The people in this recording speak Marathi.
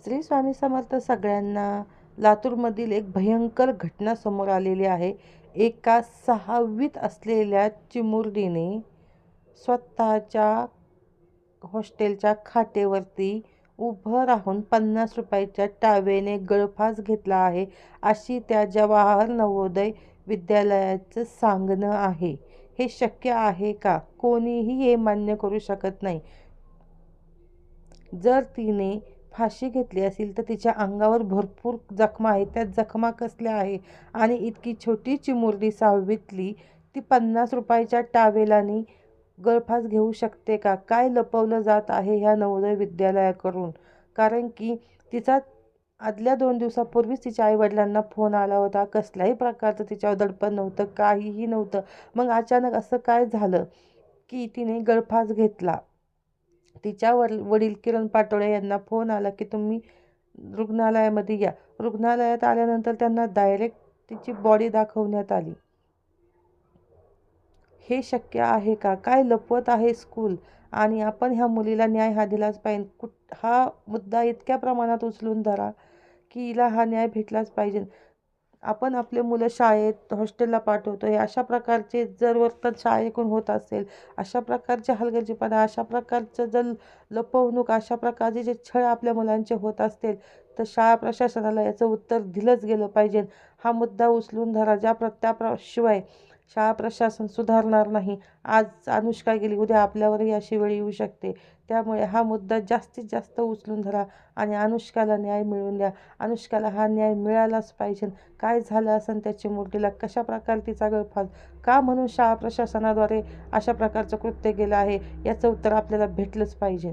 श्री स्वामी समर्थ सगळ्यांना. लातूरमधील एक भयंकर घटना समोर आलेली आहे. एका 6वीत असलेल्या चिमुरडीने स्वतःच्या हॉस्टेलच्या खाटेवरती उभं राहून 50 रुपयाच्या टावेने गळफास घेतला आहे, अशी त्या जवाहर नवोदय विद्यालयाचं सांगणं आहे. हे शक्य आहे का? कोणीही हे मान्य करू शकत नाही. जर तिने फाशी घेतली असेल तर तिच्या अंगावर भरपूर जखमा आहेत. त्या जखमा कसल्या आहे? आणि इतकी छोटी चिमुरडी 6वीतली ती 50 रुपयाच्या टावेलाने गळफास घेऊ शकते का? काय लपवलं जात आहे ह्या नवोदय विद्यालयाकडून? कारण की तिचा आदल्या 2 दिवसापूर्वीच तिच्या आईवडिलांना फोन आला होता. कसल्याही प्रकारचं तिच्यावर दडपण नव्हतं, काहीही नव्हतं. मग अचानक असं काय झालं की तिने गळफास घेतला? तिच्या वडील किरण पाटोळे यांना फोन आला की तुम्ही रुग्णालयामध्ये या. रुग्णालयात आल्यानंतर त्यांना डायरेक्ट तिची बॉडी दाखवण्यात आली. हे शक्य आहे का? काय लपवत आहे स्कूल? आणि आपण ह्या मुलीला न्याय हा दिलाच पाहिजे. हा मुद्दा इतक्या प्रमाणात उचलून धरा की हिला हा न्याय भेटलाच पाहिजे. आपण आपले मुलं शाळेत, हॉस्टेलला पाठवतो. हे अशा प्रकारचे जर वर्तन शाळेकडून होत असेल, अशा प्रकारचे हलगर्जीपणा, अशा प्रकारचं जर लपवणूक, अशा प्रकारचे जे छळ आपल्या मुलांचे होत असतील, तर शाळा प्रशासनाला याचं उत्तर दिलंच गेलं पाहिजे. हा मुद्दा उचलून धरा. शिवाय शाळा प्रशासन सुधारणार नाही. आज अनुष्का गेली, उद्या आपल्यावरही अशी वेळ येऊ शकते. त्यामुळे हा मुद्दा जास्तीत जास्त उचलून धरा आणि अनुष्काला न्याय मिळवून द्या. अनुष्काला हा न्याय मिळालाच पाहिजे. काय झालं असेल त्या चिमुरडीला? कशाप्रकारे तिचा गळफास? का म्हणून शाळा प्रशासनाद्वारे अशा प्रकारचं कृत्य केलं आहे? याचं उत्तर आपल्याला भेटलंच पाहिजे.